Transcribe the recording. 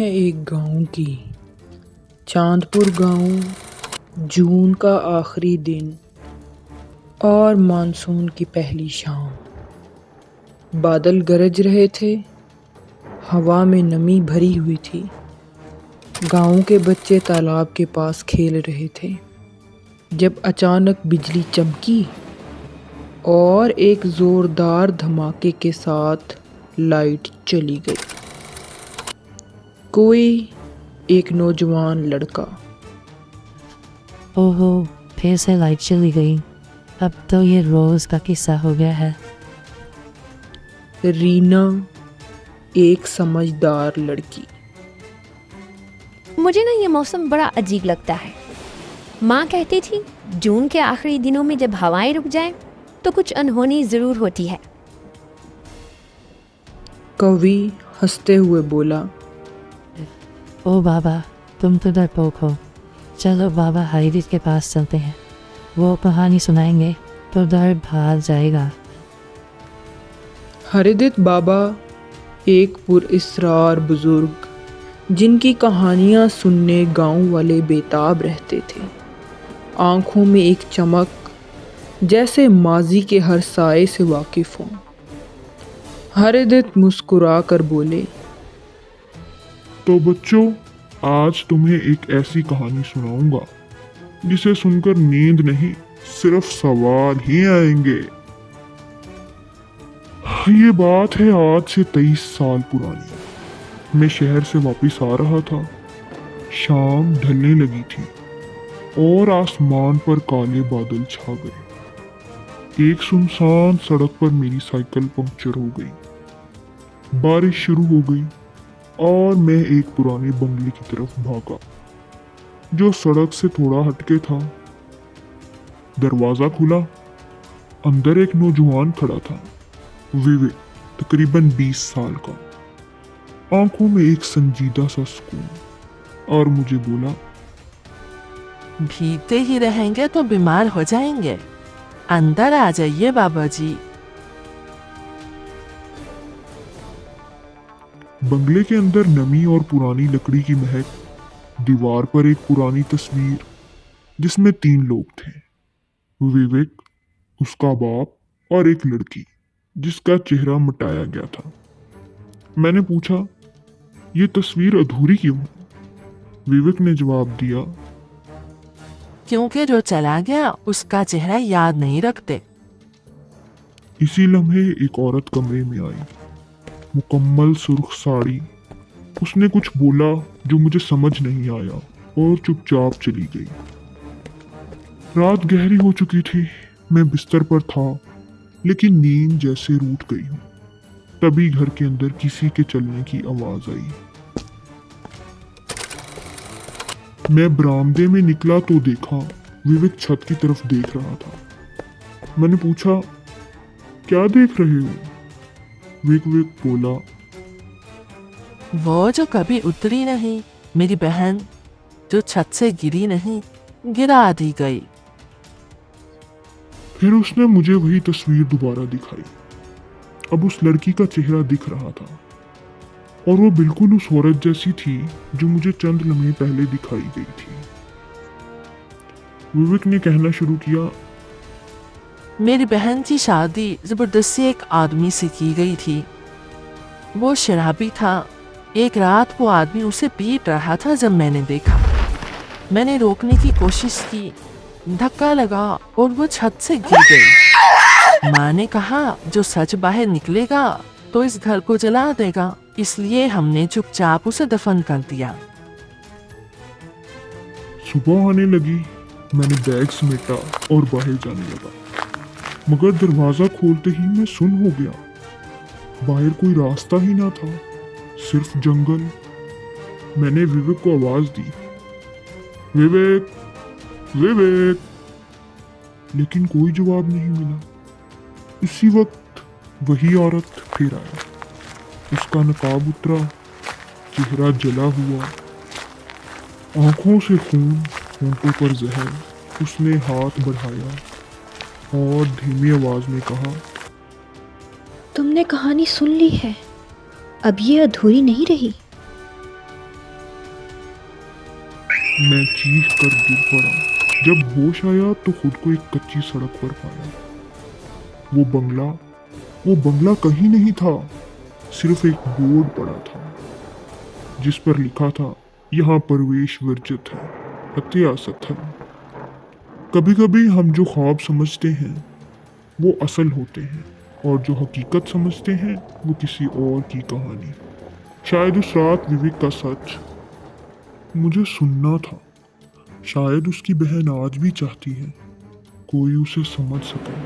एक गांव की। चांदपुर गांव। जून का आखिरी दिन और मानसून की पहली शाम। बादल गरज रहे थे, हवा में नमी भरी हुई थी। गांव के बच्चे तालाब के पास खेल रहे थे जब अचानक बिजली चमकी और एक जोरदार धमाके के साथ लाइट चली गई। कोई एक नौजवान लड़का। ओहो, फिर से लाइट चली गई। अब तो ये रोज का किस्सा हो गया है। रीना, एक समझदार लड़की। मुझे ना ये मौसम बड़ा अजीब लगता है। माँ कहती थी जून के आखिरी दिनों में जब हवाएं रुक जाएं तो कुछ अनहोनी जरूर होती है। कवि हंसते हुए बोला। ओ बाबा, तुम तो डरपोक हो। चलो बाबा हाइरिज के पास चलते हैं, वो कहानी सुनाएंगे तो डर भाग जाएगा। हरिदित बाबा एक पुरइसरार बुजुर्ग, जिनकी कहानियां सुनने गांव वाले बेताब रहते थे। आंखों में एक चमक, जैसे माजी के हर साए से वाकिफ हों। हरिदित मुस्कुरा कर बोले, तो बच्चों, आज तुम्हें एक ऐसी कहानी सुनाऊंगा जिसे सुनकर नींद नहीं, सिर्फ सवाल ही आएंगे। ये बात है आज से 23 साल पुरानी। मैं शहर से वापस आ रहा था। शाम ढलने लगी थी और आसमान पर काले बादल छा गए। एक सुनसान सड़क पर मेरी साइकिल पंक्चर हो गई। बारिश शुरू हो गई और मैं एक पुराने बंगले की तरफ भागा जो सड़क से थोड़ा हटके था। दरवाजा खुला। अंदर एक नौजवान खड़ा था, विवेक, तकरीबन 20 साल का। आंखों में एक संजीदा सा सुकून, और मुझे बोला, भीगते ही रहेंगे तो बीमार हो जाएंगे। अंदर आ जाइए बाबा जी। बंगले के अंदर नमी और पुरानी लकड़ी की महक। दीवार पर एक पुरानी तस्वीर जिसमें 3 लोग थे, विवेक, उसका बाप और एक लड़की जिसका चेहरा मिटाया गया था। मैंने पूछा, ये तस्वीर अधूरी क्यों है? विवेक ने जवाब दिया, क्योंकि जो चला गया उसका चेहरा याद नहीं रखते। इसी लम्हे एक औरत कमरे में आई, मुकम्मल सुर्ख साड़ी। उसने कुछ बोला जो मुझे समझ नहीं आया और चुपचाप चली गई। रात गहरी हो चुकी थी। मैं बिस्तर पर था, लेकिन नींद जैसे रूठ गई हूँ। तभी घर के अंदर किसी के चलने की आवाज आई। मैं बरामदे में निकला तो देखा विवेक छत की तरफ देख रहा था। मैंने पूछा, क्या देख रहे हो? विवेक बोला, वो जो कभी उतरी नहीं, मेरी बहन, जो छत से गिरी नहीं, गिरा दी गई। फिर उसने मुझे वही तस्वीर दोबारा दिखाई। अब उस लड़की का चेहरा दिख रहा था और वो बिल्कुल उस औरत जैसी थी जो मुझे चंद लम्हे पहले दिखाई गई थी। विवेक ने कहना शुरू किया, मेरी बहन की शादी जबरदस्ती एक आदमी से की गई थी। वो शराबी था। एक रात वो आदमी उसे पीट रहा था जब मैंने देखा। मैंने रोकने की कोशिश की, धक्का लगा और वो छत से गिर गई। माँ ने कहा, जो सच बाहर निकलेगा तो इस घर को जला देगा, इसलिए हमने चुपचाप उसे दफन कर दिया। सुबह आने लगी। मैंने बैग समेटा और बाहर जाने लगा, मगर दरवाजा खोलते ही मैं सुन्न हो गया। बाहर कोई रास्ता ही ना था, सिर्फ जंगल। मैंने विवेक को आवाज दी, विवेक, विवेक, लेकिन कोई जवाब नहीं मिला। इसी वक्त वही औरत फिर आई। उसका नकाब उतरा, चेहरा जला हुआ, आंखों से खून, होंठों पर जहर। उसने हाथ बढ़ाया और धीमी आवाज में कहा, तुमने कहानी सुन ली है, अब ये अधूरी नहीं रही। मैं चीख कर गिर पड़ा। जब होश आया तो खुद को एक कच्ची सड़क पर पाया। वो बंगला कहीं नहीं था, सिर्फ एक बोर्ड पड़ा था जिस पर लिखा था, यहाँ प्रवेश वर्जित है, हत्या सथल। कभी कभी हम जो ख्वाब समझते हैं वो असल होते हैं, और जो हकीकत समझते हैं वो किसी और की कहानी। शायद उस रात विवेक का सच मुझे सुनना था। शायद उसकी बहन आज भी चाहती है कोई उसे समझ सके।